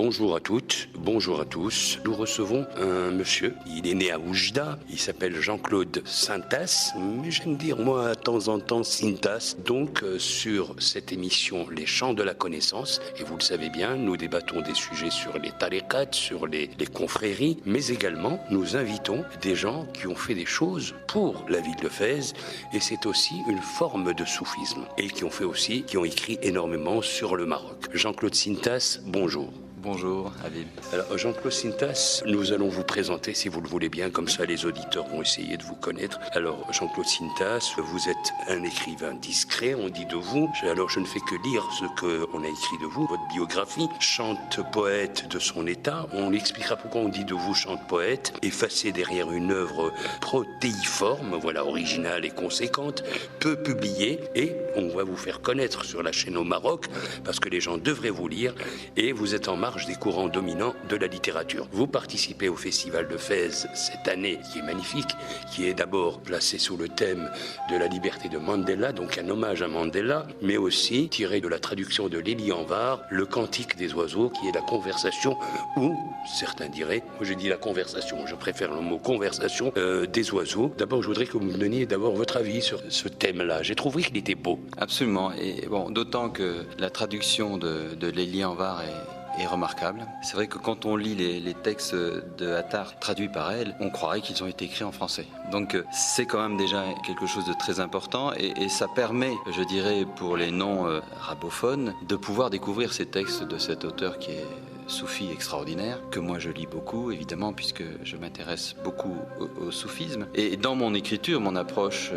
bonjour à toutes, bonjour à tous. Nous recevons un monsieur, il est né à Oujda, il s'appelle Jean-Claude Sintas, mais j'aime dire moi de temps en temps Sintas. Donc sur cette émission Les Chants de la Connaissance, et vous le savez bien, nous débattons des sujets sur les tariqats, sur les confréries, mais également nous invitons des gens qui ont fait des choses pour la ville de Fès, et c'est aussi une forme de soufisme, et qui ont écrit énormément sur le Maroc. Jean-Claude Sintas, bonjour. Bonjour, Habib. Alors, Jean-Claude Sintas, nous allons vous présenter, si vous le voulez bien, comme ça les auditeurs vont essayer de vous connaître. Alors, Jean-Claude Sintas, vous êtes un écrivain discret, on dit de vous. Alors, je ne fais que lire ce qu'on a écrit de vous, votre biographie. Chante poète de son état. On expliquera pourquoi on dit de vous chante poète. Effacé derrière une œuvre protéiforme, voilà, originale et conséquente, peu publiée. Et on va vous faire connaître sur la chaîne au Maroc, parce que les gens devraient vous lire. Et vous êtes en marge des courants dominants de la littérature. Vous participez au Festival de Fès cette année, qui est magnifique, qui est d'abord placé sous le thème de la liberté de Mandela, donc un hommage à Mandela, mais aussi tiré de la traduction de Lélie Anvar, le cantique des oiseaux, qui est la conversation, ou certains diraient, moi je dis la conversation, je préfère le mot conversation, des oiseaux. D'abord, je voudrais que vous me donniez d'abord votre avis sur ce thème-là. J'ai trouvé qu'il était beau. Absolument, et bon, d'autant que la traduction de Lélie Anvar est remarquable. C'est vrai que quand on lit les textes de Attar traduits par elle, on croirait qu'ils ont été écrits en français. Donc c'est quand même déjà quelque chose de très important et ça permet, je dirais, pour les non-arabophones, de pouvoir découvrir ces textes de cet auteur qui est soufi extraordinaire, que moi je lis beaucoup, évidemment, puisque je m'intéresse beaucoup au soufisme. Et dans mon écriture, mon approche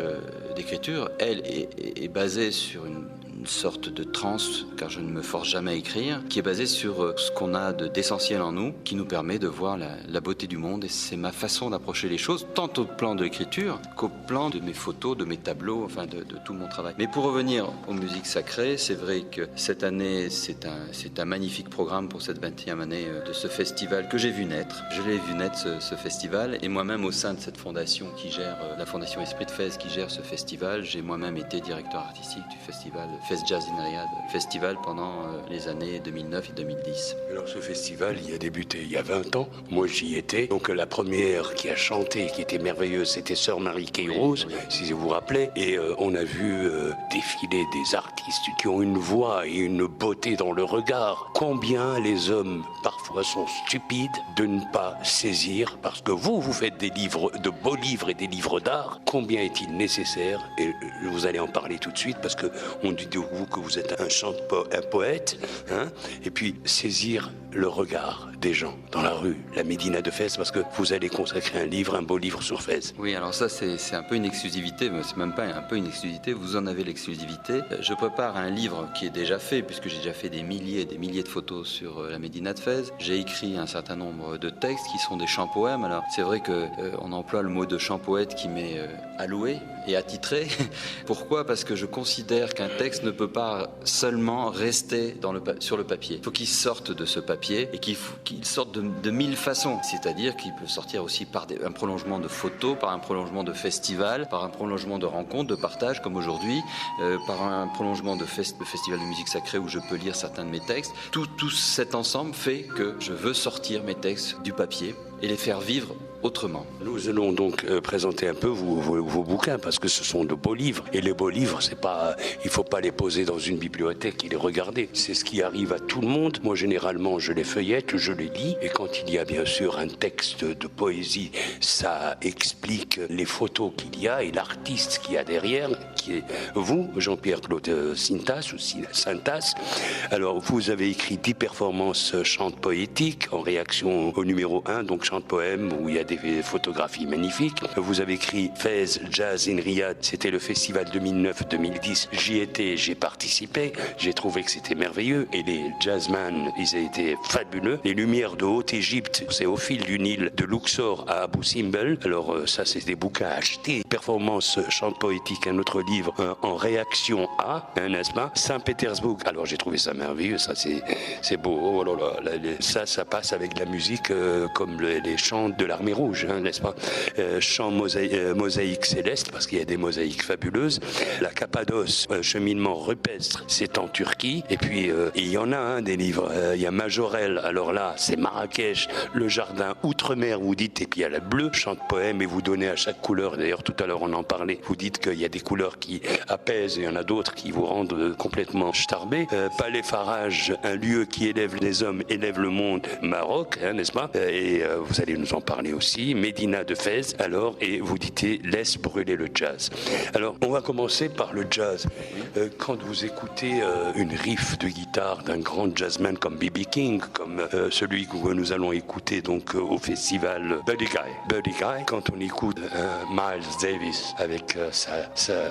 d'écriture, elle est basée sur une sorte de transe, car je ne me force jamais à écrire, qui est basée sur ce qu'on a d'essentiel en nous, qui nous permet de voir la beauté du monde. Et c'est ma façon d'approcher les choses, tant au plan de l'écriture qu'au plan de mes photos, de mes tableaux, enfin de tout mon travail. Mais pour revenir aux musiques sacrées, c'est vrai que cette année, c'est un magnifique programme pour cette 20e année de ce festival que j'ai vu naître. Je l'ai vu naître, ce festival, et moi-même au sein de cette fondation qui gère, la Fondation Esprit de Fès, qui gère ce festival, j'ai moi-même été directeur artistique du festival Fès Jazz in Riyad festival pendant les années 2009 et 2010. Alors ce festival, il a débuté il y a 20 ans. Moi, j'y étais. Donc la première qui a chanté, qui était merveilleuse, c'était Sœur Marie Kay-Rose, si vous vous rappelez. Et on a vu défiler des artistes qui ont une voix et une beauté dans le regard. Combien les hommes, parfois, sont stupides de ne pas saisir, parce que vous faites des livres, de beaux livres et des livres d'art. Combien est-il nécessaire, et vous allez en parler tout de suite, parce que on dit de vous que vous êtes un poète, hein, et puis saisir le regard des gens dans la rue, la Médina de Fès, parce que vous allez consacrer un beau livre sur Fès. Oui, alors ça c'est un peu une exclusivité, mais c'est même pas un peu une exclusivité, vous en avez l'exclusivité. Je prépare un livre qui est déjà fait, puisque j'ai déjà fait des milliers et des milliers de photos sur la Médina de Fès. J'ai écrit un certain nombre de textes qui sont des chants-poèmes. Alors c'est vrai que on emploie le mot de chant-poète qui m'est alloué et attitré. Pourquoi ? Parce que je considère qu'un texte ne peut pas seulement rester sur le papier. Il faut qu'il sorte de ce papier et qu'il sorte de mille façons. C'est-à-dire qu'il peut sortir aussi par un prolongement de photos, par un prolongement de festival, par un prolongement de rencontres, de partage comme aujourd'hui, par un prolongement de festival de musique sacrée où je peux lire certains de mes textes. Tout cet ensemble fait que je veux sortir mes textes du papier et les faire vivre autrement. Nous allons donc présenter un peu vos bouquins, parce que ce sont de beaux livres. Et les beaux livres, il ne faut pas les poser dans une bibliothèque et les regarder. C'est ce qui arrive à tout le monde. Moi, généralement, je les feuillette, je les lis. Et quand il y a bien sûr un texte de poésie, ça explique les photos qu'il y a et l'artiste qu'il y a derrière, qui est vous, Jean-Pierre-Claude Sintas, ou Sintas. Alors, vous avez écrit 10 performances chantes poétiques en réaction au numéro 1, donc chante poème, où il y a des photographies magnifiques. Vous avez écrit Fès Jazz in Riyad, c'était le festival 2009-2010. J'y étais, j'ai participé, j'ai trouvé que c'était merveilleux, et les jazzmen, ils étaient fabuleux. Les lumières de Haute-Égypte, c'est au fil du Nil, de Luxor à Abu Simbel. Alors ça, c'est des bouquins à acheter. Performance chante poétique, un autre livre en réaction à, n'est-ce pas, Saint-Pétersbourg. Alors j'ai trouvé ça merveilleux, ça c'est beau. Oh là là, ça passe avec de la musique comme les chants de l'Armée Rouge, n'est-ce pas, chants mosaïques célestes, parce qu'il y a des mosaïques fabuleuses. La Cappadoce, cheminement rupestre, c'est en Turquie. Et puis il y en a des livres. Il y a Majorelle, alors là c'est Marrakech, le jardin outre-mer, vous dites, et puis il y a la bleue, chant de poème, et vous donnez à chaque couleur, d'ailleurs tout à l'heure on en parlait, vous dites qu'il y a des couleurs qui apaisent et il y en a d'autres qui vous rendent complètement starbés. Palais Farage, un lieu qui élève les hommes, élève le monde, Maroc, n'est-ce pas, et vous allez nous en parler aussi. Médina de Fès, alors, et vous dites laisse brûler le jazz. Alors on va commencer par le jazz. Quand vous écoutez une riff de guitare d'un grand jazzman comme B.B. King, comme celui que nous allons écouter donc au festival Buddy Guy, quand on écoute Miles Davis avec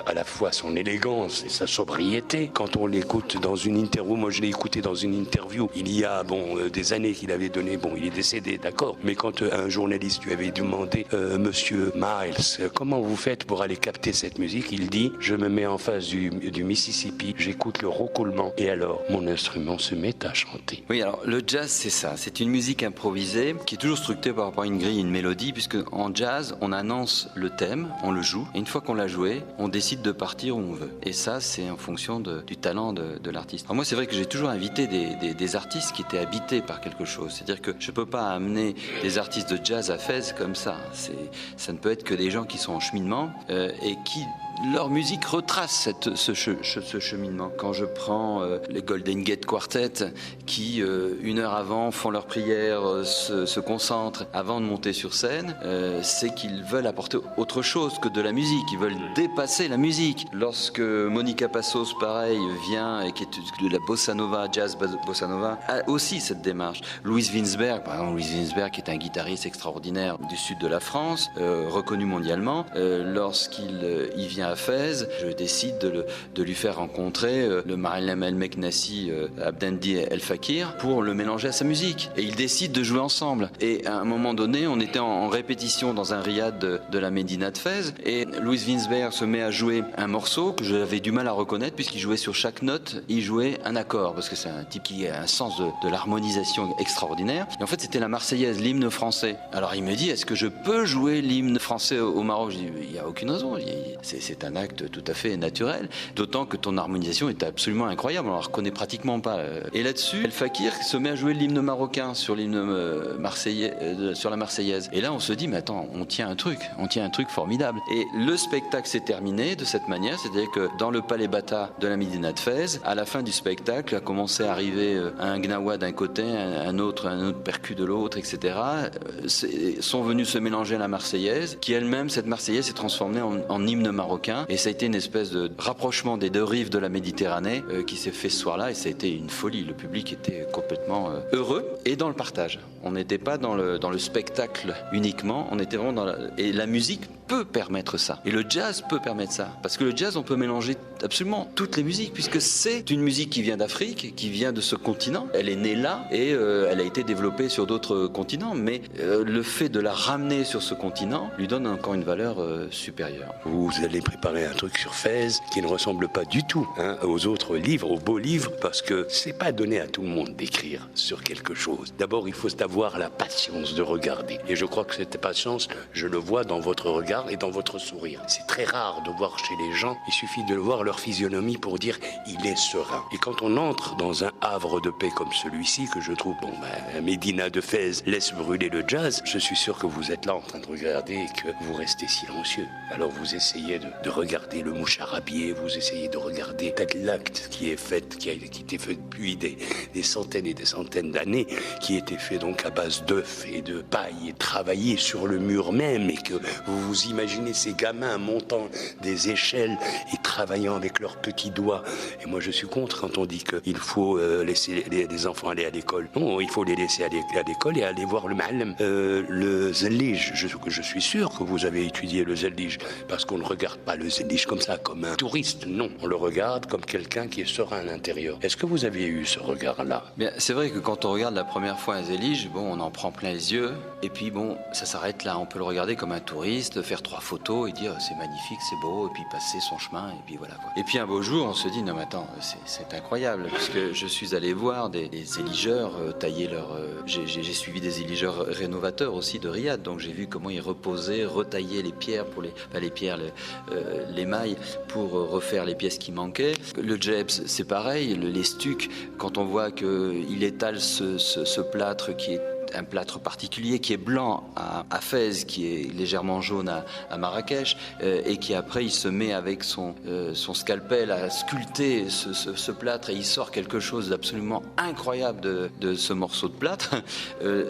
à la fois son élégance et sa sobriété, quand on l'écoute dans une interview, moi je l'ai écouté dans une interview il y a des années qu'il avait donné, il est décédé, d'accord, mais quand un journaliste lui avait demandé Monsieur Miles, comment vous faites pour aller capter cette musique, il dit, je me mets en face du Mississippi, j'écoute le roucoulement et alors mon instrument se met à chanter. Oui, alors le jazz c'est ça, c'est une musique improvisée qui est toujours structurée par rapport à une grille, une mélodie, puisque en jazz on annonce le thème, on le joue, et une fois qu'on l'a joué, on décide de partir où on veut. Et ça c'est en fonction du talent de l'artiste. Alors moi c'est vrai que j'ai toujours invité des artistes qui étaient habités par quelque chose, c'est-à-dire que je peux pas amener des artistes de jazz à Fès comme ça. Ça ne peut être que des gens qui sont en cheminement et qui leur musique retrace ce cheminement. Quand je prends les Golden Gate Quartet qui, une heure avant, font leur prière, se concentrent avant de monter sur scène, c'est qu'ils veulent apporter autre chose que de la musique. Ils veulent dépasser la musique. Lorsque Monica Passos, pareil, vient et qui est de la bossa nova, jazz bossa nova, a aussi cette démarche. Louis Winsberg, par exemple, qui est un guitariste extraordinaire du sud de la France, reconnu mondialement, lorsqu'il vient à Fès, je décide de lui faire rencontrer le Marilem El Meknassi Abdendi El Fakir pour le mélanger à sa musique. Et ils décident de jouer ensemble. Et à un moment donné, on était en répétition dans un riad de la Médina de Fès et Louis Winsberg se met à jouer un morceau que j'avais du mal à reconnaître puisqu'il jouait sur chaque note, il jouait un accord parce que c'est un type qui a un sens de l'harmonisation extraordinaire. Et en fait, c'était la Marseillaise, l'hymne français. Alors il me dit, est-ce que je peux jouer l'hymne français au Maroc? Je dis, il n'y a aucune raison. C'est un acte tout à fait naturel. D'autant que ton harmonisation est absolument incroyable. On ne la reconnaît pratiquement pas. Et là-dessus, El Fakir se met à jouer l'hymne marocain sur l'hymne marseillais, sur la Marseillaise. Et là, on se dit, mais attends, on tient un truc formidable. Et le spectacle s'est terminé de cette manière, c'est-à-dire que dans le Palais Bata de la Médina de Fès, à la fin du spectacle, a commencé à arriver un gnawa d'un côté, un autre percu de l'autre, etc. Sont venus se mélanger à la Marseillaise, qui elle-même, cette Marseillaise, s'est transformée en hymne marocain. Et ça a été une espèce de rapprochement des deux rives de la Méditerranée qui s'est fait ce soir-là. Et ça a été une folie. Le public était complètement heureux et dans le partage. On n'était pas dans le spectacle uniquement. On était vraiment et la musique peut permettre ça. Et le jazz peut permettre ça. Parce que le jazz, on peut mélanger absolument toutes les musiques, puisque c'est une musique qui vient d'Afrique, qui vient de ce continent. Elle est née là et elle a été développée sur d'autres continents. Mais le fait de la ramener sur ce continent lui donne encore une valeur supérieure. Vous allez préparer un truc sur Fès qui ne ressemble pas du tout aux autres livres, aux beaux livres, parce que c'est pas donné à tout le monde d'écrire sur quelque chose. D'abord, il faut avoir la patience de regarder. Et je crois que cette patience, je le vois dans votre regard et dans votre sourire. C'est très rare de voir chez les gens, il suffit de voir leur physionomie pour dire il est serein. Et quand on entre dans un havre de paix comme celui-ci, que je trouve, Médina de Fès laisse brûler le jazz, je suis sûr que vous êtes là en train de regarder et que vous restez silencieux. Alors vous essayez de regarder le moucharabier, vous essayez de regarder l'acte qui est fait, qui a été fait depuis des centaines et des centaines d'années, qui a été fait donc à base d'œufs et de paille et travaillé sur le mur même, et que vous vous imaginez ces gamins montant des échelles et travaillant avec leurs petits doigts. Et moi, je suis contre quand on dit qu'il faut laisser les enfants aller à l'école. Non, il faut les laisser aller à l'école et aller voir le ma'allem. Le zellij, je suis sûr que vous avez étudié le zellij, parce qu'on ne regarde pas le zellij comme ça, comme un touriste. Non, on le regarde comme quelqu'un qui est serein à l'intérieur. Est-ce que vous avez eu ce regard-là? Bien, c'est vrai que quand on regarde la première fois un zellij, bon, on en prend plein les yeux, et puis bon, ça s'arrête là. On peut le regarder comme un touriste, faire 3 photos et dire c'est magnifique, c'est beau, et puis passer son chemin, et puis voilà quoi. Et puis un beau jour, on se dit non mais attends, c'est incroyable, parce que je suis allé voir des zéligeurs tailler leur. J'ai suivi des zéligeurs rénovateurs aussi de Riyad, donc j'ai vu comment ils reposaient, retaillaient les pierres pour les mailles pour refaire les pièces qui manquaient. Le djebs, c'est pareil, les stucs, quand on voit qu'il étale ce plâtre qui est un plâtre particulier qui est blanc à Fès, qui est légèrement jaune à Marrakech, et qui après il se met avec son scalpel à sculpter ce plâtre, et il sort quelque chose d'absolument incroyable de ce morceau de plâtre.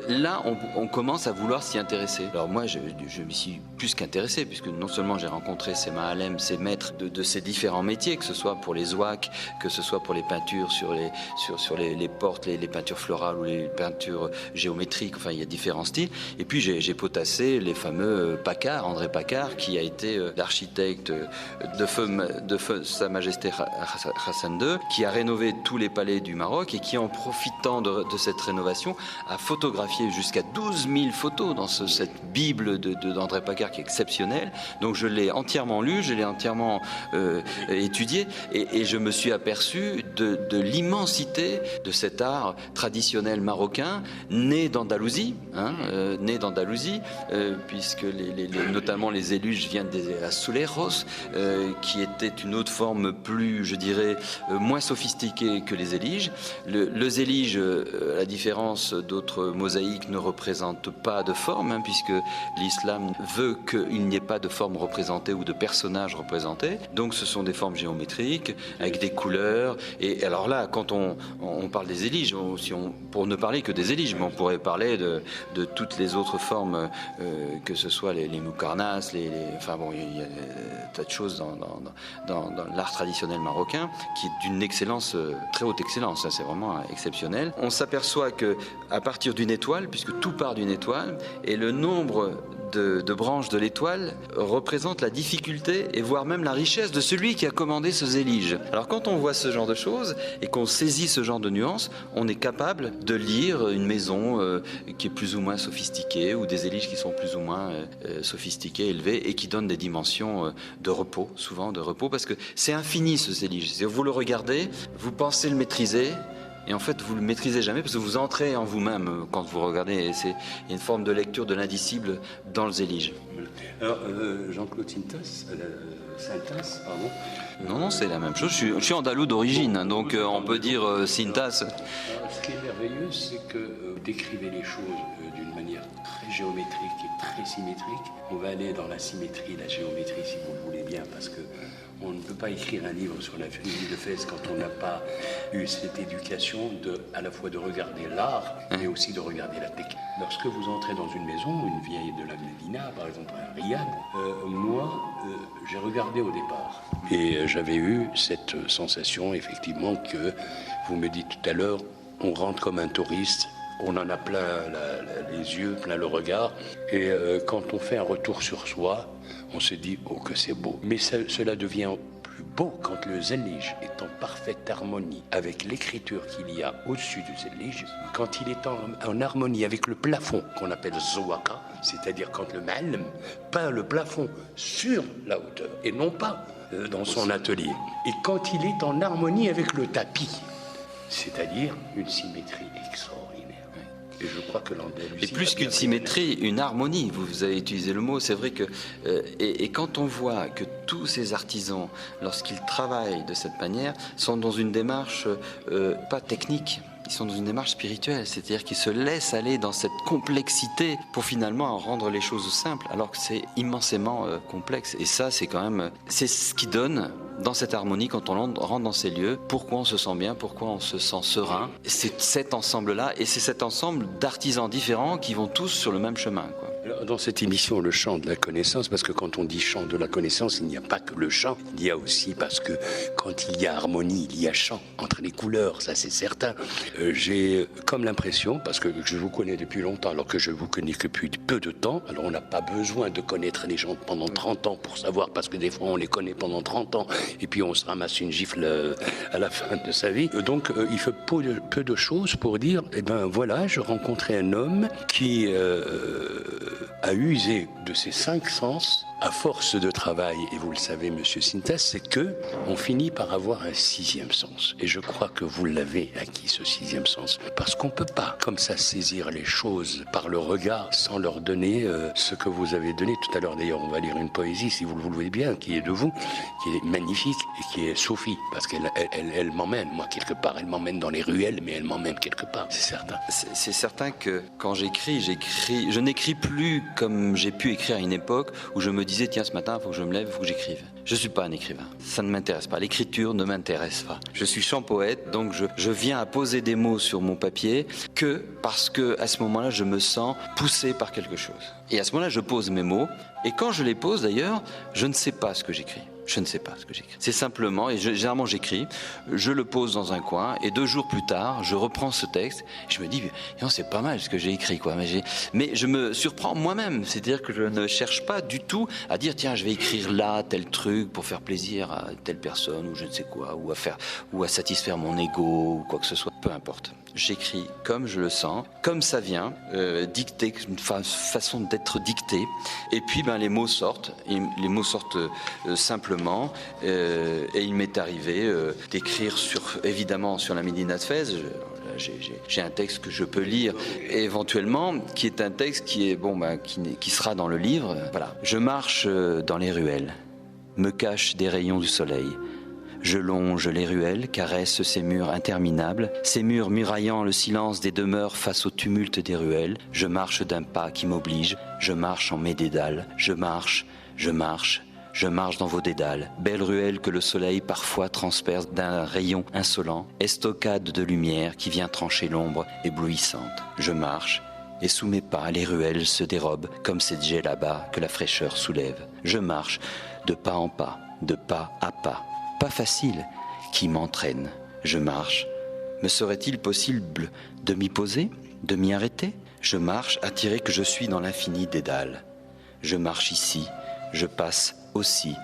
Là on commence à vouloir s'y intéresser. Alors moi je m'y suis plus qu'intéressé, puisque non seulement j'ai rencontré ces ma'alem, ces maîtres de ces différents métiers, que ce soit pour les ouaks, que ce soit pour les peintures sur les portes, les peintures florales ou les peintures géométriques. Enfin, il y a différents styles. Et puis j'ai potassé les fameux Paccard, André Paccard, qui a été l'architecte de feu Sa Majesté Hassan II, qui a rénové tous les palais du Maroc et qui, en profitant de cette rénovation, a photographié jusqu'à 12 000 photos dans cette Bible d'André Paccard qui est exceptionnelle. Donc je l'ai entièrement lu, je l'ai entièrement étudié, et je me suis aperçu de l'immensité de cet art traditionnel marocain, né d'Andalousie, puisque notamment les éluges viennent des azulejos, qui était une autre forme plus, je dirais, moins sophistiquée que les éliges. Le zélige, à la différence d'autres mosaïques, ne représente pas de forme, puisque l'islam veut qu'il n'y ait pas de forme représentée ou de personnage représenté. Donc ce sont des formes géométriques, avec des couleurs. Et alors là, quand on parle des éliges, pour ne parler que des éliges, mais on pourrait parler de toutes les autres formes, que ce soit les moukarnas, enfin bon, il y a tas de choses dans l'art traditionnel marocain qui est d'une excellence, très haute excellence, c'est vraiment exceptionnel. On s'aperçoit que à partir d'une étoile, puisque tout part d'une étoile, et le nombre de branches de l'étoile représente la difficulté et voire même la richesse de celui qui a commandé ce zélige. Alors quand on voit ce genre de choses et qu'on saisit ce genre de nuances, on est capable de lire une maison qui est plus ou moins sophistiquée, ou des zéliges qui sont plus ou moins sophistiqués, élevés, et qui donnent des dimensions de repos, souvent de repos, parce que c'est infini ce zélige. Si vous le regardez, vous pensez le maîtriser, et en fait, vous ne le maîtrisez jamais parce que vous entrez en vous-même quand vous regardez. Il y a une forme de lecture de l'indicible dans le zélige. Alors, Jean-Claude Sintas, pardon. Non, c'est la même chose. Je suis andalou d'origine, donc on peut dire Sintas. Alors, ce qui est merveilleux, c'est que vous décrivez les choses d'une manière très géométrique et très symétrique. On va aller dans la symétrie, la géométrie, si vous le voulez bien, parce que on ne peut pas écrire un livre sur la ville de Fès quand on n'a pas eu cette éducation à la fois de regarder l'art, mais aussi de regarder la technique. Lorsque vous entrez dans une maison, une vieille de la Médina, par exemple à Riyad, j'ai regardé au départ. Et j'avais eu cette sensation, effectivement, que vous me dites tout à l'heure, on rentre comme un touriste. On en a plein les yeux, plein le regard. Et quand on fait un retour sur soi, on se dit « Oh, que c'est beau ». Mais cela devient plus beau quand le zélige est en parfaite harmonie avec l'écriture qu'il y a au-dessus du zélige, quand il est en harmonie avec le plafond qu'on appelle zouaka, c'est-à-dire quand le ma'allem peint le plafond sur la hauteur et non pas dans son atelier. Et quand il est en harmonie avec le tapis, c'est-à-dire une symétrie extraordinaire. Et je crois que l'Andalousie... Et plus qu'une symétrie, une harmonie, vous avez utilisé le mot, c'est vrai que... et quand on voit que tous ces artisans, lorsqu'ils travaillent de cette manière, sont dans une démarche pas technique, ils sont dans une démarche spirituelle, c'est-à-dire qu'ils se laissent aller dans cette complexité pour finalement rendre les choses simples, alors que c'est immensément complexe. Et ça, c'est quand même... c'est ce qui donne... dans cette harmonie, quand on rentre dans ces lieux, pourquoi on se sent bien, pourquoi on se sent serein. C'est cet ensemble-là, et c'est cet ensemble d'artisans différents qui vont tous sur le même chemin, quoi. Alors, dans cette émission, le chant de la connaissance, parce que quand on dit chant de la connaissance, il n'y a pas que le chant, il y a aussi, parce que quand il y a harmonie, il y a chant entre les couleurs, ça c'est certain. J'ai comme l'impression, parce que je vous connais depuis longtemps, alors que je vous connais que depuis peu de temps, alors on n'a pas besoin de connaître les gens pendant 30 ans pour savoir, parce que des fois on les connaît pendant 30 ans, et puis on se ramasse une gifle à la fin de sa vie. Donc il faut peu de choses pour dire, eh ben voilà, je rencontrais un homme qui a usé de ses 5 sens à force de travail, et vous le savez, Monsieur Sintas, c'est que on finit par avoir un 6e sens. Et je crois que vous l'avez acquis, ce 6e sens. Parce qu'on peut pas, comme ça, saisir les choses par le regard sans leur donner ce que vous avez donné tout à l'heure. D'ailleurs, on va lire une poésie, si vous le voulez bien, qui est de vous, qui est magnifique et qui est Sophie, parce qu'elle m'emmène, moi, quelque part. Elle m'emmène dans les ruelles, mais elle m'emmène quelque part, c'est certain. C'est certain que quand j'écris, je n'écris plus comme j'ai pu écrire à une époque où je me disais, tiens, ce matin, il faut que je me lève, il faut que j'écrive. Je ne suis pas un écrivain. Ça ne m'intéresse pas. L'écriture ne m'intéresse pas. Je suis chant-poète, donc je viens à poser des mots sur mon papier que parce que à ce moment-là, je me sens poussé par quelque chose. Et à ce moment-là, je pose mes mots. Et quand je les pose, d'ailleurs, je ne sais pas ce que j'écris. Je ne sais pas ce que j'écris. C'est simplement, et généralement j'écris, je le pose dans un coin, et 2 jours plus tard, je reprends ce texte, et je me dis, non, c'est pas mal ce que j'ai écrit, quoi. Mais je me surprends moi-même, c'est-à-dire que je ne cherche pas du tout à dire, tiens, je vais écrire là tel truc pour faire plaisir à telle personne, ou je ne sais quoi, ou à satisfaire mon ego, ou quoi que ce soit, peu importe. J'écris comme je le sens, comme ça vient, dicté, une façon d'être dicté, et puis les mots sortent, simplement, et il m'est arrivé d'écrire évidemment sur la Médina de Fès. J'ai un texte que je peux lire éventuellement, qui est un texte qui sera dans le livre. Voilà. Je marche dans les ruelles, me cache des rayons du soleil. Je longe les ruelles, caresse ces murs interminables, ces murs muraillant le silence des demeures face au tumulte des ruelles. Je marche d'un pas qui m'oblige, je marche en mes dédales, je marche dans vos dédales, belles ruelles que le soleil parfois transperce d'un rayon insolent, estocade de lumière qui vient trancher l'ombre éblouissante. Je marche, et sous mes pas, les ruelles se dérobent comme ces jets là-bas que la fraîcheur soulève. Je marche de pas en pas, de pas à pas, pas facile, qui m'entraîne. Je marche. Me serait-il possible de m'y poser, de m'y arrêter ? Je marche, attiré que je suis dans l'infini des dalles. Je marche ici, je passe aussi.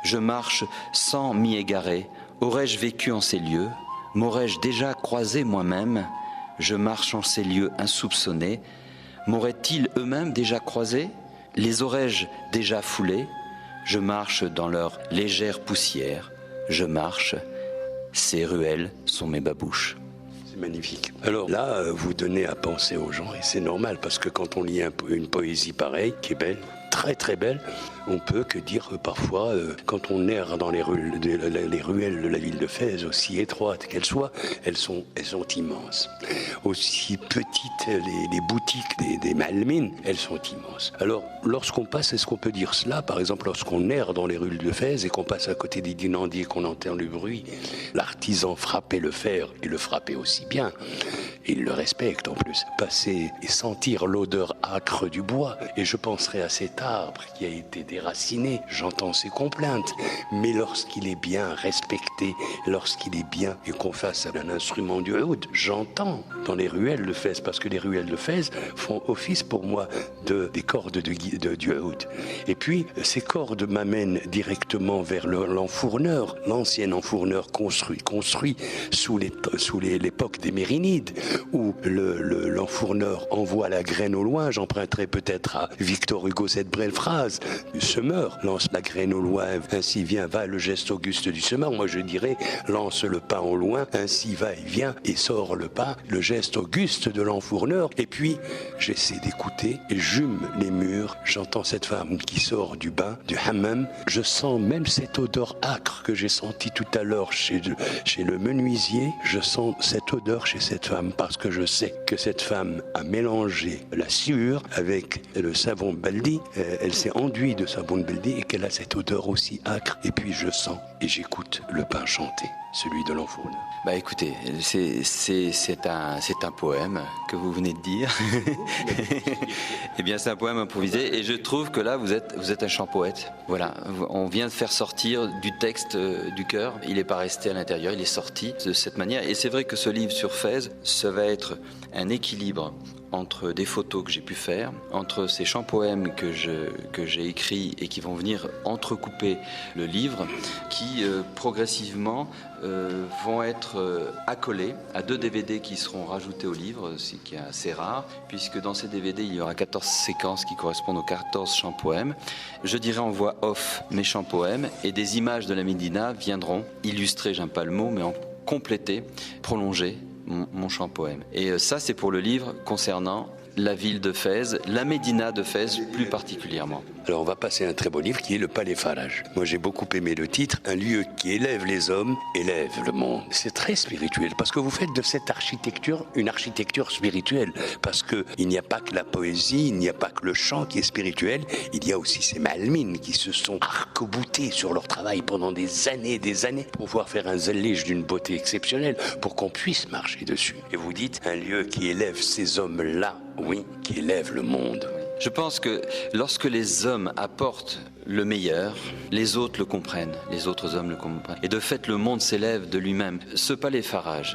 Je marche sans m'y égarer. Aurais-je vécu en ces lieux ? M'aurais-je déjà croisé moi-même ? Je marche en ces lieux insoupçonnés. M'auraient-ils eux-mêmes déjà croisés ? Les aurais-je déjà foulés ? Je marche dans leur légère poussière. Je marche, ces ruelles sont mes babouches. C'est magnifique. Alors là, vous donnez à penser aux gens, et c'est normal, parce que quand on lit une poésie pareille, qui est belle, très très belle, on peut que dire parfois, quand on erre dans les ruelles de la ville de Fès, aussi étroites qu'elles soient, elles sont immenses. Aussi petites les boutiques des Malmines, elles sont immenses. Alors, lorsqu'on passe, est-ce qu'on peut dire cela ? Par exemple, lorsqu'on erre dans les rues de Fès et qu'on passe à côté des dînandiers, qu'on entend le bruit, l'artisan frappait le fer, et le frappait aussi bien, et il le respecte en plus. Passer et sentir l'odeur âcre du bois, et je penserai à cet arbre qui a été déraciné, j'entends ses complaintes, mais lorsqu'il est bien respecté, lorsqu'il est bien et qu'on fasse un instrument du oud, j'entends dans les ruelles de Fès, parce que les ruelles de Fès font office pour moi des cordes du oud. Et puis ces cordes m'amènent directement vers l'enfourneur, l'ancien enfourneur construit sous l'époque des Mérinides, où l'enfourneur envoie la graine au loin. J'emprunterai peut-être à Victor Hugo cette belle phrase: semeur lance la graine au loin, ainsi va le geste auguste du semeur. Moi je dirais: lance le pain au loin, ainsi va et vient et sort le pain, le geste auguste de l'enfourneur. Et puis j'essaie d'écouter, et j'hume les murs, j'entends cette femme qui sort du bain, du hammam, je sens même cette odeur âcre que j'ai sentie tout à l'heure chez le menuisier. Je sens cette odeur chez cette femme, parce que je sais que cette femme a mélangé la sueur avec le savon Baldi, elle s'est enduite de savon de Baldi, et qu'elle a cette odeur aussi âcre. Et puis je sens et j'écoute le pain chanter, celui de l'enfourneur. Bah écoutez, c'est un poème que vous venez de dire. Eh bien, c'est un poème improvisé et je trouve que là, vous êtes un chant poète. Voilà, on vient de faire sortir du texte du cœur. Il n'est pas resté à l'intérieur, il est sorti de cette manière. Et c'est vrai que ce livre sur Fès, ça va être un équilibre entre des photos que j'ai pu faire, entre ces chants poèmes que j'ai écrits et qui vont venir entrecouper le livre, qui progressivement vont être accolés à 2 DVD qui seront rajoutés au livre, ce qui est assez rare, puisque dans ces DVD, il y aura 14 séquences qui correspondent aux 14 chants poèmes. Je dirais en voix off mes chants poèmes, et des images de la Médina viendront illustrer, j'aime pas le mot, mais en compléter, prolonger mon chant poème. Et ça, c'est pour le livre concernant la ville de Fès, la Médina de Fès plus particulièrement. Alors on va passer à un très beau livre qui est le Palais Faraj. Moi j'ai beaucoup aimé le titre, un lieu qui élève les hommes, élève le monde. C'est très spirituel parce que vous faites de cette architecture une architecture spirituelle, parce que il n'y a pas que la poésie, il n'y a pas que le chant qui est spirituel, il y a aussi ces malmines qui se sont arc-boutées sur leur travail pendant des années pour pouvoir faire un zellij d'une beauté exceptionnelle pour qu'on puisse marcher dessus. Et vous dites un lieu qui élève ces hommes-là, oui, qui élève le monde. Je pense que lorsque les hommes apportent le meilleur, les autres le comprennent, les autres hommes le comprennent. Et de fait, le monde s'élève de lui-même. Ce palais Faraj,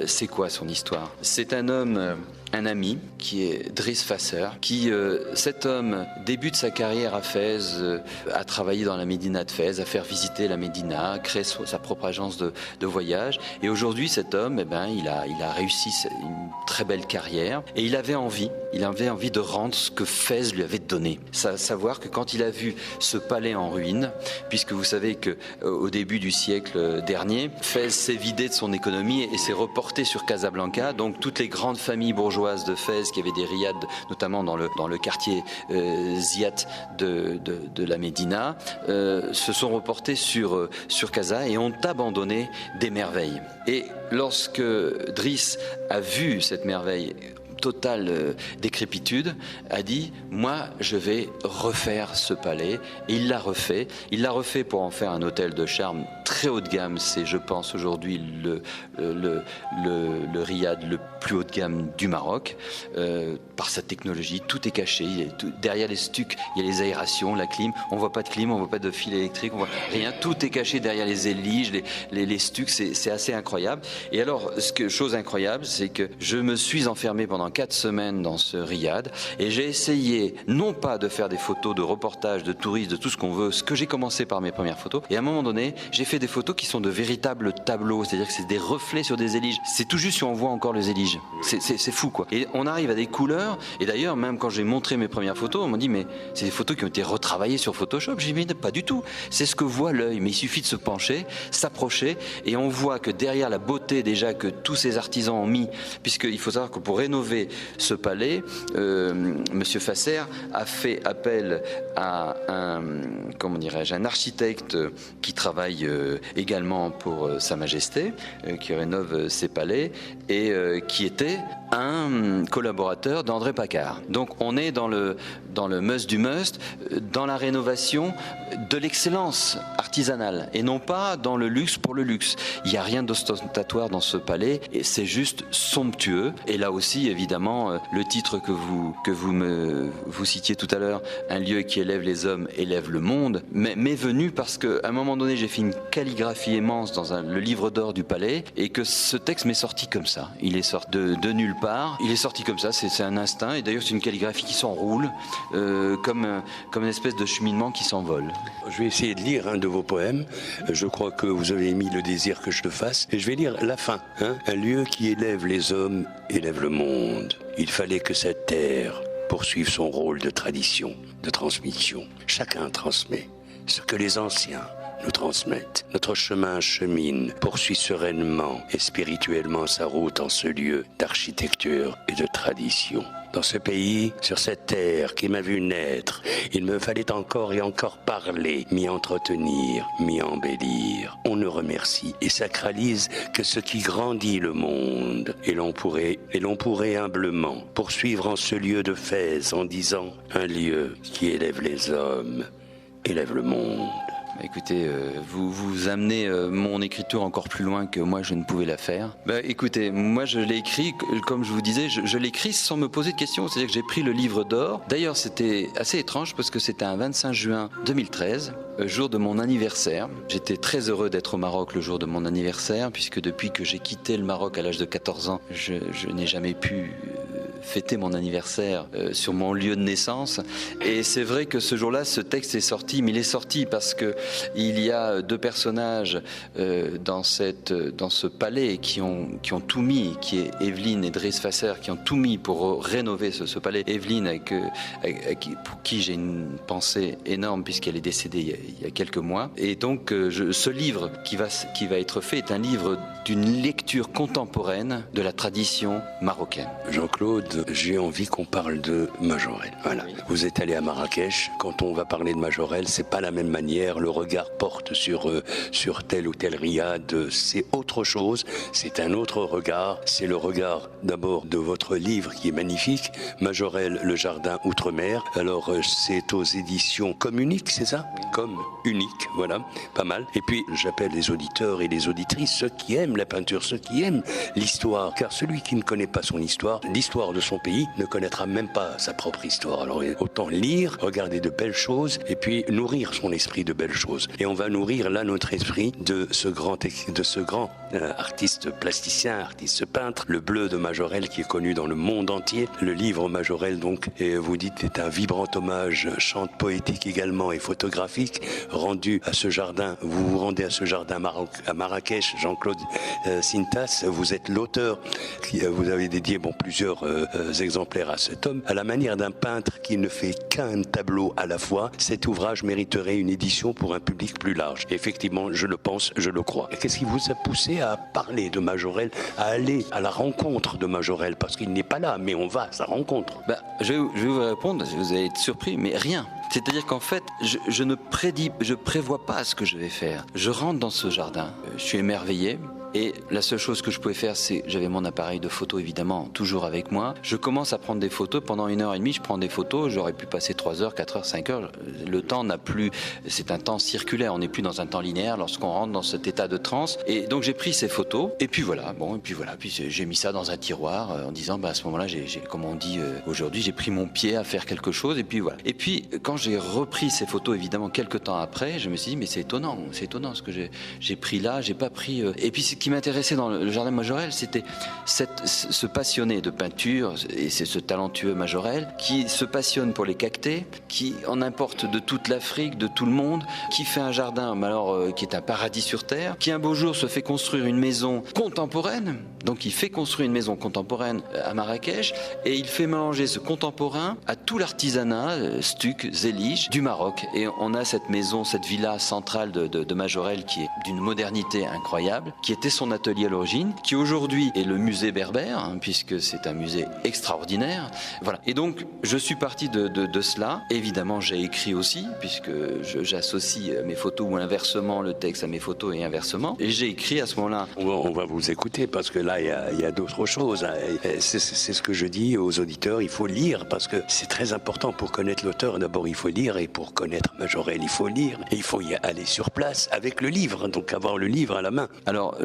c'est quoi son histoire? C'est un homme, un ami, qui est Driss Fasser, qui, cet homme, débute sa carrière à Fès, a travaillé dans la Médina de Fès, à faire visiter la Médina, a créé sa propre agence de voyage. Et aujourd'hui, cet homme, il a réussi une très belle carrière. Et il avait envie de rendre ce que Fès lui avait donné. Savoir que quand il a vu ce palais en ruine, puisque vous savez que au début du siècle dernier, Fès s'est vidé de son économie et s'est reporté sur Casablanca. Donc toutes les grandes familles bourgeoises de Fès, qui avaient des riads, notamment dans le quartier Ziat de la Médina, se sont reportées sur Casa et ont abandonné des merveilles. Et lorsque Driss a vu cette merveille totale décrépitude, a dit « Moi, je vais refaire ce palais ». Et il l'a refait. Il l'a refait pour en faire un hôtel de charme très haut de gamme. C'est, je pense, aujourd'hui le riad le plus haut de gamme du Maroc. Par sa technologie, tout est caché. Derrière les stucs, il y a les aérations, la clim. On ne voit pas de clim, on ne voit pas de fil électrique, on voit rien. Tout est caché derrière les éliges, les stucs. C'est assez incroyable. Et alors, chose incroyable, c'est que je me suis enfermé pendant 4 semaines dans ce riad et j'ai essayé non pas de faire des photos de reportages, de touristes, de tout ce qu'on veut, ce que j'ai commencé par mes premières photos, et à un moment donné j'ai fait des photos qui sont de véritables tableaux, c'est-à-dire que c'est des reflets sur des éliges, c'est tout juste si on voit encore les éliges, c'est fou quoi, et on arrive à des couleurs, et d'ailleurs même quand j'ai montré mes premières photos, on m'a dit mais c'est des photos qui ont été retravaillées sur Photoshop. J'ai dit mais pas du tout, c'est ce que voit l'œil, mais il suffit de se pencher, s'approcher, et on voit que derrière la beauté déjà que tous ces artisans ont mis, puisqu'il faut savoir que pour rénover ce palais, Monsieur Fasser a fait appel à un architecte qui travaille également pour Sa Majesté, qui rénove ses palais, et qui était un collaborateur d'André Paccard. Donc on est dans le must du must, dans la rénovation de l'excellence artisanale, et non pas dans le luxe pour le luxe. Il n'y a rien d'ostentatoire dans ce palais, et c'est juste somptueux. Et là aussi, évidemment, le titre que vous citiez tout à l'heure, un lieu qui élève les hommes, élève le monde, m'est venu parce qu'à un moment donné, j'ai fait une calligraphie immense dans le livre d'or du palais, et que ce texte m'est sorti comme ça. Il est sorti de nulle part, il est sorti comme ça, c'est un instinct, et d'ailleurs c'est une calligraphie qui s'enroule, comme une espèce de cheminement qui s'envole. Je vais essayer de lire un de vos poèmes, je crois que vous avez émis le désir que je le fasse, et je vais lire la fin. Un lieu qui élève les hommes, élève le monde. Il fallait que cette terre poursuive son rôle de tradition, de transmission. Chacun transmet ce que les anciens nous transmettent. Notre chemin chemine, poursuit sereinement et spirituellement sa route en ce lieu d'architecture et de tradition. Dans ce pays, sur cette terre qui m'a vu naître, il me fallait encore et encore parler, m'y entretenir, m'y embellir. On ne remercie et sacralise que ce qui grandit le monde. Et l'on pourrait humblement poursuivre en ce lieu de Fès en disant un lieu qui élève les hommes, élève le monde. Écoutez, vous amenez mon écriture encore plus loin que moi je ne pouvais la faire. Écoutez, moi je l'ai écrit, comme je vous disais, je l'ai écrit sans me poser de questions. C'est-à-dire que j'ai pris le livre d'or. D'ailleurs, c'était assez étrange parce que c'était un 25 juin 2013, jour de mon anniversaire. J'étais très heureux d'être au Maroc le jour de mon anniversaire, puisque depuis que j'ai quitté le Maroc à l'âge de 14 ans, je n'ai jamais pu fêter mon anniversaire sur mon lieu de naissance. Et c'est vrai que ce jour-là, ce texte est sorti, mais il est sorti parce que il y a deux personnages dans ce palais qui ont tout mis, qui est Evelyne et Driss Fasser, qui ont tout mis pour rénover ce palais. Evelyne, pour qui j'ai une pensée énorme puisqu'elle est décédée il y a quelques mois. Et donc, ce livre qui va être fait est un livre d'une lecture contemporaine de la tradition marocaine. Jean-Claude, j'ai envie qu'on parle de Majorelle. Voilà. Oui. Vous êtes allé à Marrakech. Quand on va parler de Majorelle, c'est pas la même manière. Le regard porte sur telle ou telle riad. C'est autre chose. C'est un autre regard. C'est le regard d'abord de votre livre qui est magnifique. Majorelle, le jardin outre-mer. Alors, c'est aux éditions Comme Unique, c'est ça? Comme Unique, voilà. Pas mal. Et puis, j'appelle les auditeurs et les auditrices, ceux qui aiment la peinture, ceux qui aiment l'histoire. Car celui qui ne connaît pas son histoire, l'histoire de son pays, ne connaîtra même pas sa propre histoire. Alors autant lire, regarder de belles choses et puis nourrir son esprit de belles choses. Et on va nourrir là notre esprit de ce grand artiste plasticien, artiste peintre, le Bleu de Majorelle qui est connu dans le monde entier. Le livre Majorelle donc, et vous dites, est un vibrant hommage, chante poétique également et photographique rendu à ce jardin. Vous vous rendez à ce jardin à Marrakech, Jean-Claude Cintas. Vous êtes l'auteur, vous avez dédié plusieurs exemplaires à cet homme. À la manière d'un peintre qui ne fait qu'un tableau à la fois, cet ouvrage mériterait une édition pour un public plus large. Et effectivement, je le pense, je le crois. Qu'est-ce qui vous a poussé à parler de Majorelle, à aller à la rencontre de Majorelle? Parce qu'il n'est pas là, mais on va à sa rencontre. Je vais vous répondre, vous allez être surpris, mais rien. C'est-à-dire qu'en fait, je prévois pas ce que je vais faire. Je rentre dans ce jardin, je suis émerveillé. Et la seule chose que je pouvais faire, c'est j'avais mon appareil de photo évidemment toujours avec moi. Je commence à prendre des photos. Pendant 1h30, je prends des photos. J'aurais pu passer 3 heures, 4 heures, 5 heures. Le temps n'a plus. C'est un temps circulaire. On n'est plus dans un temps linéaire lorsqu'on rentre dans cet état de transe. Et donc j'ai pris ces photos. Et puis voilà. Puis j'ai mis ça dans un tiroir en disant à ce moment-là, comme on dit aujourd'hui, j'ai pris mon pied à faire quelque chose. Et puis voilà. Et puis quand j'ai repris ces photos, évidemment quelques temps après, je me suis dit mais c'est étonnant ce que j'ai pris là. J'ai pas pris. Et puis ce qui m'intéressait dans le jardin Majorelle, c'était ce passionné de peinture, et c'est ce talentueux Majorelle, qui se passionne pour les cactés, qui en importe de toute l'Afrique, de tout le monde, qui fait un jardin, qui est un paradis sur terre, qui un beau jour se fait construire une maison contemporaine, donc il fait construire une maison contemporaine à Marrakech, et il fait mélanger ce contemporain à tout l'artisanat, stuc, zélige, du Maroc. Et on a cette maison, cette villa centrale de Majorelle qui est d'une modernité incroyable, qui était son atelier à l'origine, qui aujourd'hui est le musée Berbère, puisque c'est un musée extraordinaire. Voilà. Et donc, je suis parti de cela. Évidemment, j'ai écrit aussi, puisque j'associe mes photos, ou inversement, le texte à mes photos et inversement. Et j'ai écrit à ce moment-là. On va vous écouter, parce que là, il y a d'autres choses. C'est ce que je dis aux auditeurs, il faut lire, parce que c'est très important pour connaître l'auteur. D'abord, il faut lire, et pour connaître Majorelle, il faut lire. Et il faut y aller sur place, avec le livre, donc avoir le livre à la main. Alors,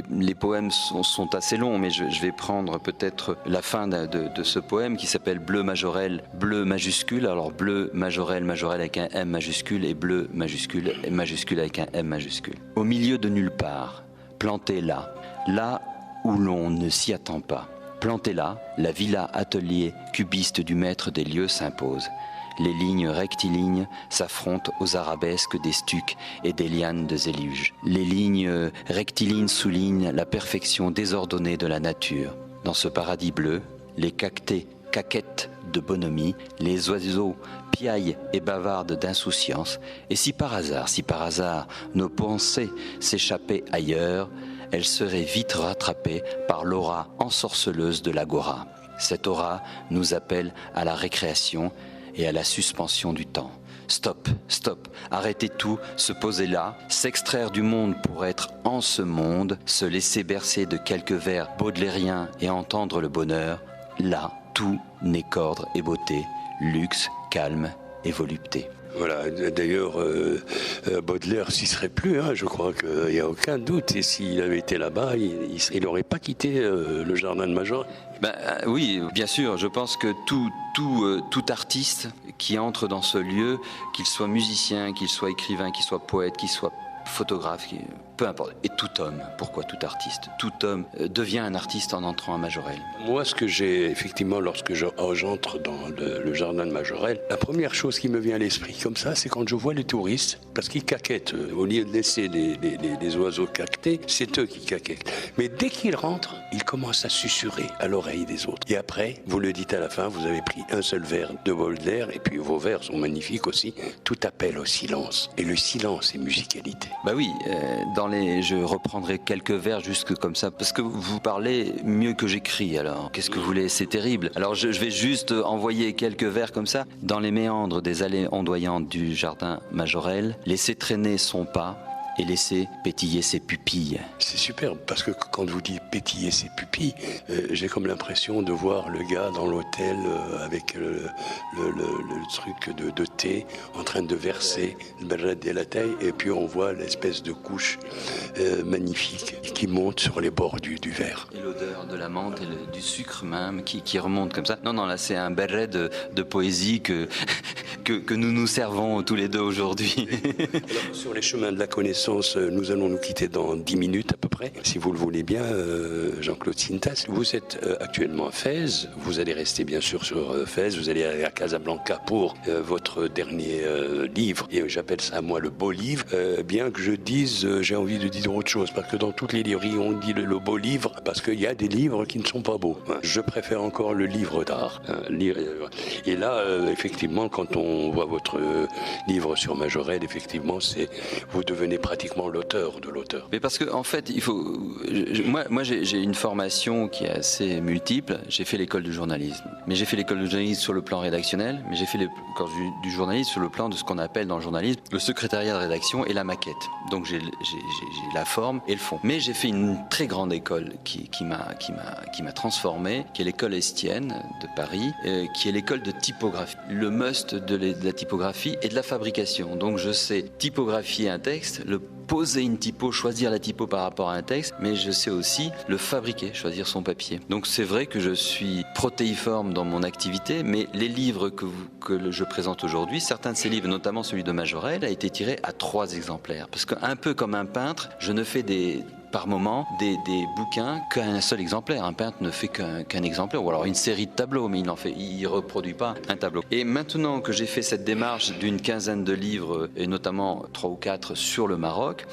les poèmes sont assez longs, mais je vais prendre peut-être la fin de ce poème qui s'appelle Bleu Majorelle, bleu majuscule. Alors bleu Majorelle avec un M majuscule, et bleu majuscule avec un M majuscule. Au milieu de nulle part, planté là où l'on ne s'y attend pas. Planté là, la villa atelier cubiste du maître des lieux s'impose. Les lignes rectilignes s'affrontent aux arabesques des stucs et des lianes de zéluge. Les lignes rectilignes soulignent la perfection désordonnée de la nature. Dans ce paradis bleu, les cactés caquettent de bonhomie, les oiseaux piaillent et bavardent d'insouciance. Et si par hasard, nos pensées s'échappaient ailleurs, elles seraient vite rattrapées par l'aura ensorceleuse de l'agora. Cette aura nous appelle à la récréation et à la suspension du temps. Stop, arrêter tout, se poser là, s'extraire du monde pour être en ce monde, se laisser bercer de quelques vers baudelairiens et entendre le bonheur. Là, tout n'est qu'ordre et beauté, luxe, calme et volupté. Voilà, d'ailleurs, Baudelaire s'y serait plus, hein, je crois qu'il n'y a aucun doute. Et s'il avait été là-bas, il n'aurait pas quitté le jardin de Majorelle. Oui, bien sûr, je pense que tout artiste qui entre dans ce lieu, qu'il soit musicien, qu'il soit écrivain, qu'il soit poète, qu'il soit photographe, peu importe, et tout homme, pourquoi tout artiste? Tout homme devient un artiste en entrant à Majorelle. Moi, ce que j'ai effectivement, lorsque j'entre dans le jardin de Majorelle, la première chose qui me vient à l'esprit comme ça, c'est quand je vois les touristes, parce qu'ils caquettent, au lieu de laisser les oiseaux caqueter, c'est eux qui caquettent. Mais dès qu'ils rentrent, ils commencent à susurrer à l'oreille des autres. Et après, vous le dites à la fin, vous avez pris un seul verre de Baudelaire, et puis vos vers sont magnifiques aussi, tout appelle au silence. Et le silence est musicalité. Oui, je reprendrai quelques vers juste comme ça, parce que vous parlez mieux que j'écris, alors qu'est-ce que vous voulez, c'est terrible. Alors je vais juste envoyer quelques vers comme ça. Dans les méandres des allées ondoyantes du jardin Majorelle, laissez traîner son pas et laisser pétiller ses pupilles. C'est superbe, parce que quand vous dites pétiller ses pupilles, j'ai comme l'impression de voir le gars dans l'hôtel avec le truc de thé en train de verser de la taille, et puis on voit l'espèce de couche magnifique qui monte sur les bords du verre. Et l'odeur de la menthe et du sucre même qui remonte comme ça. Non, là c'est un béret de poésie que nous nous servons tous les deux aujourd'hui. Alors, sur les chemins de la connaissance, nous allons nous quitter dans 10 minutes à peu près, si vous le voulez bien, Jean-Claude Cintas. Vous êtes actuellement à Fès, vous allez rester bien sûr sur Fès, vous allez aller à Casablanca pour votre dernier livre, et j'appelle ça moi le beau livre, bien que je dise, j'ai envie de dire autre chose, parce que dans toutes les librairies on dit le beau livre, parce qu'il y a des livres qui ne sont pas beaux. Je préfère encore le livre d'art. Et là, effectivement, quand on voit votre livre sur Majorelle, effectivement, vous devenez pratiquement l'auteur de l'auteur. Mais parce que en fait, il faut. Moi, j'ai une formation qui est assez multiple. J'ai fait l'école du journalisme, mais j'ai fait l'école du journalisme sur le plan rédactionnel, mais j'ai fait l'école du journalisme sur le plan de ce qu'on appelle dans le journalisme le secrétariat de rédaction et la maquette. Donc j'ai la forme et le fond. Mais j'ai fait une très grande école qui m'a transformé, qui est l'école Estienne de Paris, qui est l'école de typographie. Le must de la typographie et de la fabrication. Donc je sais typographier un texte, poser une typo, choisir la typo par rapport à un texte, mais je sais aussi le fabriquer, choisir son papier. Donc c'est vrai que je suis protéiforme dans mon activité, mais les livres que je présente aujourd'hui, certains de ces livres, notamment celui de Majorelle, a été tiré à 3 exemplaires. Parce qu'un peu comme un peintre, je ne fais par moment des bouquins qu'un seul exemplaire. Un peintre ne fait qu'un exemplaire, ou alors une série de tableaux, mais il reproduit pas un tableau. Et maintenant que j'ai fait cette démarche d'une quinzaine de livres, et notamment 3 ou 4 sur le Maroc,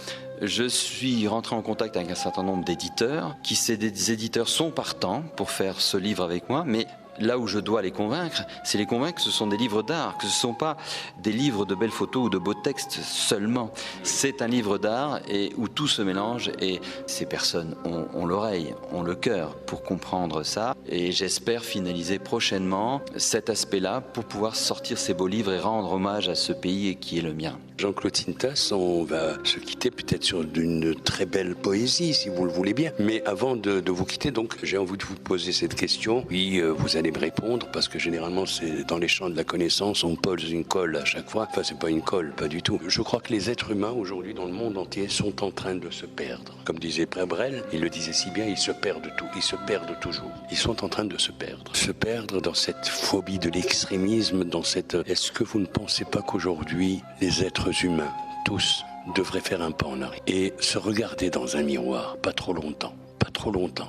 je suis rentré en contact avec un certain nombre d'éditeurs, des éditeurs sont partants pour faire ce livre avec moi, mais là où je dois les convaincre, c'est les convaincre que ce sont des livres d'art, que ce ne sont pas des livres de belles photos ou de beaux textes seulement. C'est un livre d'art où tout se mélange, et ces personnes ont l'oreille, ont le cœur pour comprendre ça, et j'espère finaliser prochainement cet aspect-là pour pouvoir sortir ces beaux livres et rendre hommage à ce pays qui est le mien. Jean-Claude Cintas, on va se quitter peut-être sur d'une très belle poésie, si vous le voulez bien. Mais avant de vous quitter, donc, j'ai envie de vous poser cette question. Oui, vous allez me répondre, parce que généralement, c'est dans les champs de la connaissance, on pose une colle à chaque fois. Enfin, c'est pas une colle, pas du tout. Je crois que les êtres humains, aujourd'hui, dans le monde entier, sont en train de se perdre. Comme disait Brel, il le disait si bien, ils se perdent tout. Ils se perdent toujours. Ils sont en train de se perdre. Se perdre dans cette phobie de l'extrémisme, dans cette... Est-ce que vous ne pensez pas qu'aujourd'hui, les êtres humains, tous, devraient faire un pas en arrière et se regarder dans un miroir, pas trop longtemps,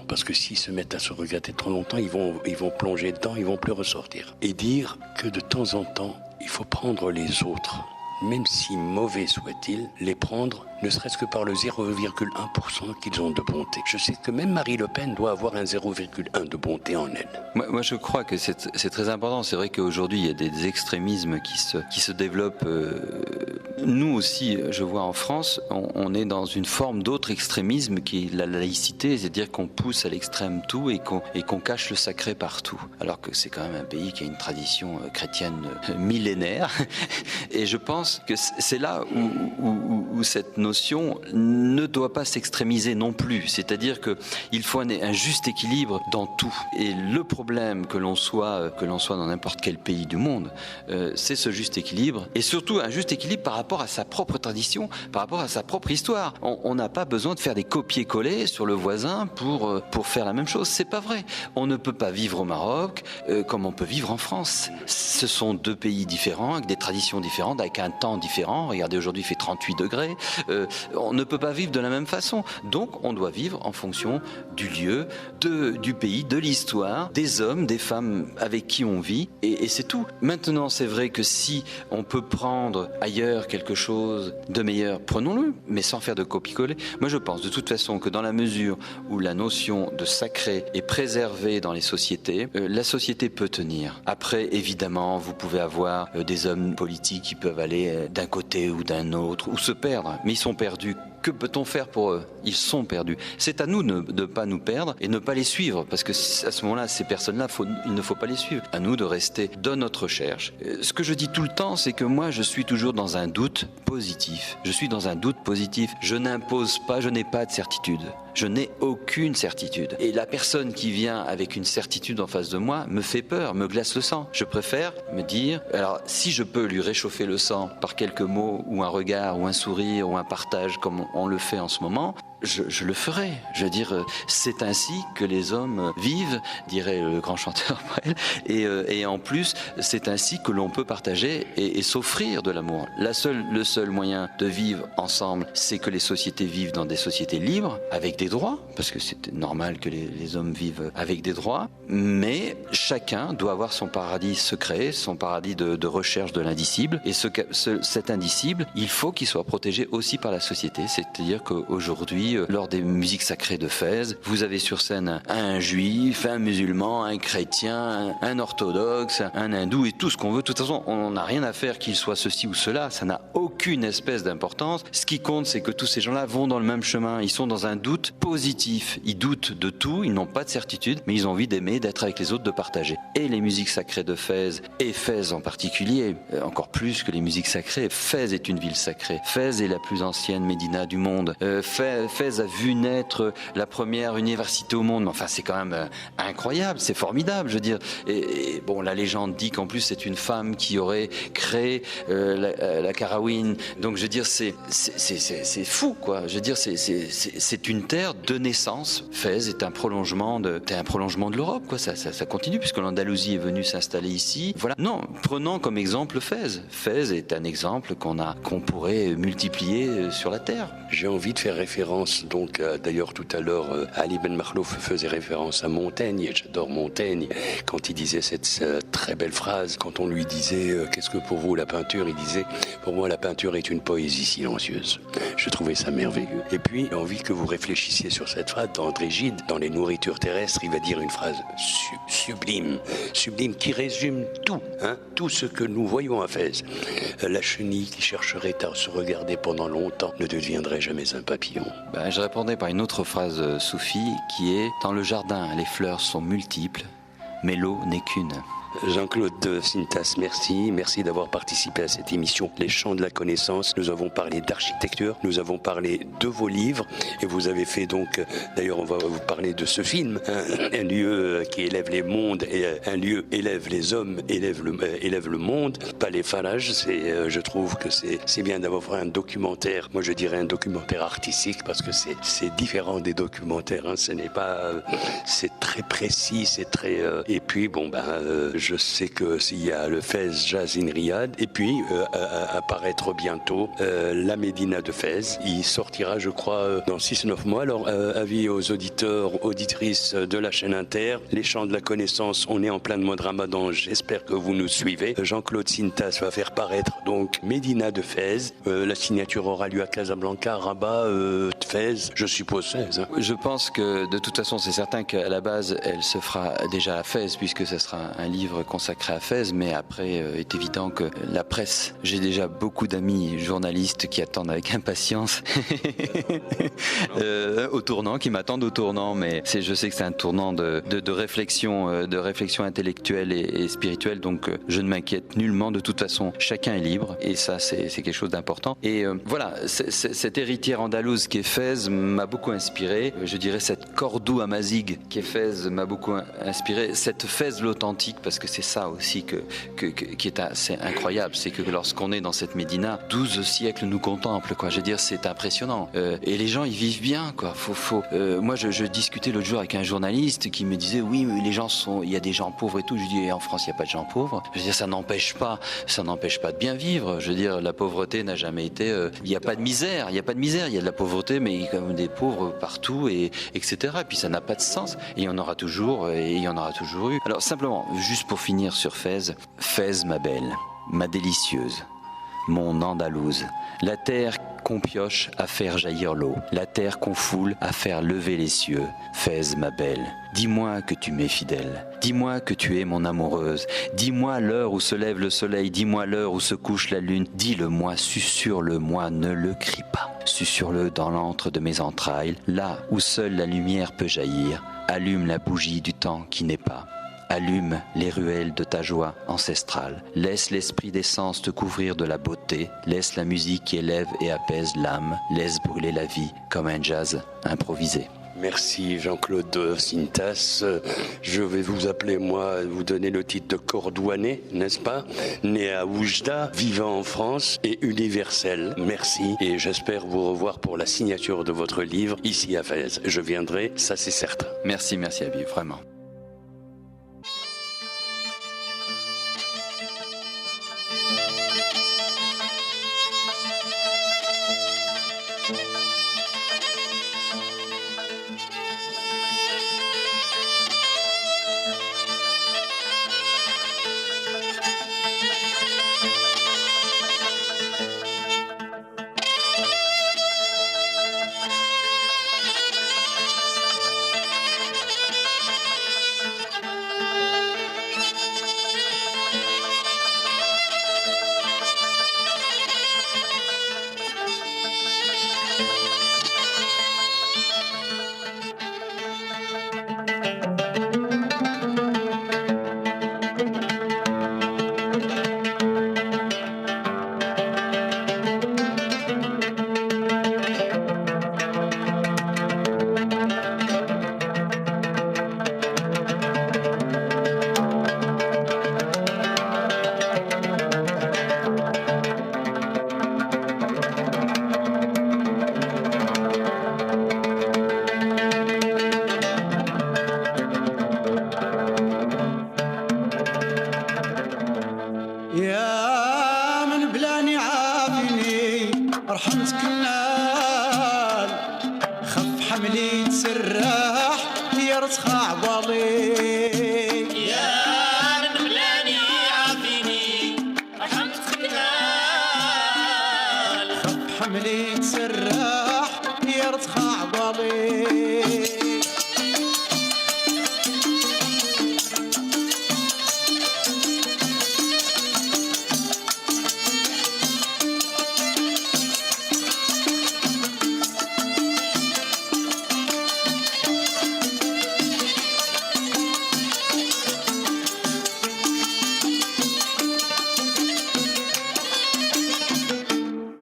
parce que s'ils se mettent à se regarder trop longtemps, ils vont plonger dedans, ils vont plus ressortir. Et dire que de temps en temps, il faut prendre les autres, même si mauvais soient-ils, les prendre ne serait-ce que par le 0,1% qu'ils ont de bonté. Je sais que même Marie Le Pen doit avoir un 0,1 de bonté en elle. Moi, je crois que c'est très important. C'est vrai qu'aujourd'hui, il y a des extrémismes qui se développent. Nous aussi, je vois en France, on est dans une forme d'autre extrémisme qui est la laïcité, c'est-à-dire qu'on pousse à l'extrême tout et qu'on cache le sacré partout. Alors que c'est quand même un pays qui a une tradition chrétienne millénaire. Et je pense que c'est là où cette notion notion ne doit pas s'extrémiser non plus. C'est-à-dire qu'il faut un juste équilibre dans tout. Et le problème que l'on soit dans n'importe quel pays du monde, c'est ce juste équilibre. Et surtout un juste équilibre par rapport à sa propre tradition, par rapport à sa propre histoire. On n'a pas besoin de faire des copier-coller sur le voisin pour faire la même chose. C'est pas vrai. On ne peut pas vivre au Maroc comme on peut vivre en France. Ce sont deux pays différents, avec des traditions différentes, avec un temps différent. Regardez, aujourd'hui il fait 38 degrés. On ne peut pas vivre de la même façon. Donc on doit vivre en fonction du lieu, du pays, de l'histoire, des hommes, des femmes avec qui on vit, et c'est tout. Maintenant, c'est vrai que si on peut prendre ailleurs quelque chose de meilleur, prenons-le, mais sans faire de copier-coller. Moi, je pense de toute façon que dans la mesure où la notion de sacré est préservée dans les sociétés, la société peut tenir. Après, évidemment, vous pouvez avoir des hommes politiques qui peuvent aller d'un côté ou d'un autre, ou se perdre, mais ils sont perdus. Que peut-on faire pour eux? Ils sont perdus. C'est à nous de ne pas nous perdre et ne pas les suivre, parce que à ce moment-là, ces personnes-là, il ne faut pas les suivre. À nous de rester dans notre recherche. Ce que je dis tout le temps, c'est que moi, je suis toujours dans un doute positif. Je suis dans un doute positif. Je n'impose pas, je n'ai pas de certitude. Je n'ai aucune certitude. Et la personne qui vient avec une certitude en face de moi me fait peur, me glace le sang. Je préfère me dire, alors si je peux lui réchauffer le sang par quelques mots, ou un regard, ou un sourire, ou un partage, comme on le fait en ce moment, je le ferai. Je veux dire, c'est ainsi que les hommes vivent, dirait le grand chanteur Brel, et en plus, c'est ainsi que l'on peut partager et s'offrir de l'amour. Le seul moyen de vivre ensemble, c'est que les sociétés vivent dans des sociétés libres, avec des droits, parce que c'est normal que les hommes vivent avec des droits, mais chacun doit avoir son paradis secret, son paradis de recherche de l'indicible, et cet indicible, il faut qu'il soit protégé aussi par la société, c'est-à-dire qu'aujourd'hui, lors des musiques sacrées de Fès, vous avez sur scène un juif, un musulman, un chrétien, un orthodoxe, un hindou et tout ce qu'on veut. De toute façon, on n'a rien à faire qu'il soit ceci ou cela, ça n'a aucune espèce d'importance. Ce qui compte, c'est que tous ces gens-là vont dans le même chemin, ils sont dans un doute positif, ils doutent de tout, ils n'ont pas de certitude, mais ils ont envie d'aimer, d'être avec les autres, de partager. Et les musiques sacrées de Fès, et Fès en particulier, encore plus que les musiques sacrées, Fès est une ville sacrée. Fès est la plus ancienne médina du monde. Fès a vu naître la première université au monde. Enfin, c'est quand même incroyable, c'est formidable, je veux dire. Et bon, la légende dit qu'en plus, c'est une femme qui aurait créé la Karawin. Donc, je veux dire, c'est fou, quoi. Je veux dire, c'est une terre de naissance. Fès est un prolongement de l'Europe, quoi. Ça continue, puisque l'Andalousie est venue s'installer ici. Voilà. Non, prenons comme exemple Fès. Fès est un exemple qu'on pourrait multiplier sur la terre. J'ai envie de faire référence, donc d'ailleurs tout à l'heure, Ali Ben Makhlouf faisait référence à Montaigne, et j'adore Montaigne, quand il disait cette très belle phrase, quand on lui disait qu'est-ce que pour vous la peinture, il disait pour moi la peinture est une poésie silencieuse. Je trouvais ça merveilleux. Et puis j'ai envie que vous réfléchissiez sur cette phrase d'André Gide, dans Les nourritures terrestres, il va dire une phrase sublime qui résume tout, tout ce que nous voyons à Fès. La chenille qui chercherait à se regarder pendant longtemps ne deviendrait jamais un papillon. Je répondais par une autre phrase soufie qui est « Dans le jardin, les fleurs sont multiples, mais l'eau n'est qu'une ». Jean-Claude Sintas, merci d'avoir participé à cette émission Les Champs de la Connaissance. Nous avons parlé d'architecture, nous avons parlé de vos livres, et vous avez fait donc, d'ailleurs on va vous parler de ce film, un lieu qui élève les mondes, et un lieu élève les hommes, élève le monde. Palais Faraj, je trouve que c'est bien d'avoir fait un documentaire, moi je dirais un documentaire artistique, parce que c'est différent des documentaires, ce n'est pas, c'est très précis, c'est très, et puis je sais qu'il y a le Fès Jazz in Riyad, et puis apparaître bientôt la Médina de Fès. Il sortira, je crois, dans 6-9 mois. Alors, avis aux auditeurs, auditrices de la chaîne Inter, Les Champs de la Connaissance, on est en plein mois de Ramadan, j'espère que vous nous suivez. Jean-Claude Sintas va faire paraître donc Médina de Fès. La signature aura lieu à Casablanca, Rabat, Fès, je suppose Fès. Je pense que de toute façon, c'est certain qu'à la base, elle se fera déjà à Fès, puisque ce sera un livre livre consacré à Fès, mais après, est évident que la presse, j'ai déjà beaucoup d'amis journalistes qui attendent avec impatience au tournant, qui m'attendent au tournant, mais je sais que c'est un tournant de réflexion intellectuelle et spirituelle, donc je ne m'inquiète nullement. De toute façon, chacun est libre, et ça, c'est quelque chose d'important. Et voilà, cette héritière andalouse qui est Fès m'a beaucoup inspiré. Je dirais cette Cordoue Amazigh qui est Fès m'a beaucoup inspiré. Cette Fès l'authentique, parce que c'est ça aussi qui est assez incroyable, c'est que lorsqu'on est dans cette médina, 12 siècles nous contemplent, quoi. Je veux dire, c'est impressionnant. Et les gens, ils vivent bien, quoi. Moi, je discutais l'autre jour avec un journaliste qui me disait, oui, mais il y a des gens pauvres et tout. Je dis, en France, il n'y a pas de gens pauvres. Je veux dire, ça n'empêche pas de bien vivre. Je veux dire, la pauvreté n'a jamais été. Il n'y a pas de misère. Il y a de la pauvreté, mais il y a quand même des pauvres partout, etc. Et puis ça n'a pas de sens. Et il y en aura toujours, et il y en aura toujours eu. Alors simplement, juste pour finir sur Fès, ma belle, ma délicieuse, mon andalouse, la terre qu'on pioche à faire jaillir l'eau, la terre qu'on foule à faire lever les cieux. Fès, ma belle, dis-moi que tu m'es fidèle, dis-moi que tu es mon amoureuse, dis-moi l'heure où se lève le soleil, dis-moi l'heure où se couche la lune, dis-le-moi, susurre-le-moi, ne le crie pas, susurre-le dans l'antre de mes entrailles, là où seule la lumière peut jaillir, allume la bougie du temps qui n'est pas. Allume les ruelles de ta joie ancestrale. Laisse l'esprit des sens te couvrir de la beauté. Laisse la musique qui élève et apaise l'âme. Laisse brûler la vie comme un jazz improvisé. Merci Jean-Claude Cintas. Je vais vous appeler, moi, vous donner le titre de Cordouanais, n'est-ce pas? Né à Oujda, vivant en France et universel. Merci et j'espère vous revoir pour la signature de votre livre ici à Fès. Je viendrai, ça c'est certain. Merci Habib, vraiment. حملي تسرح يا رتخا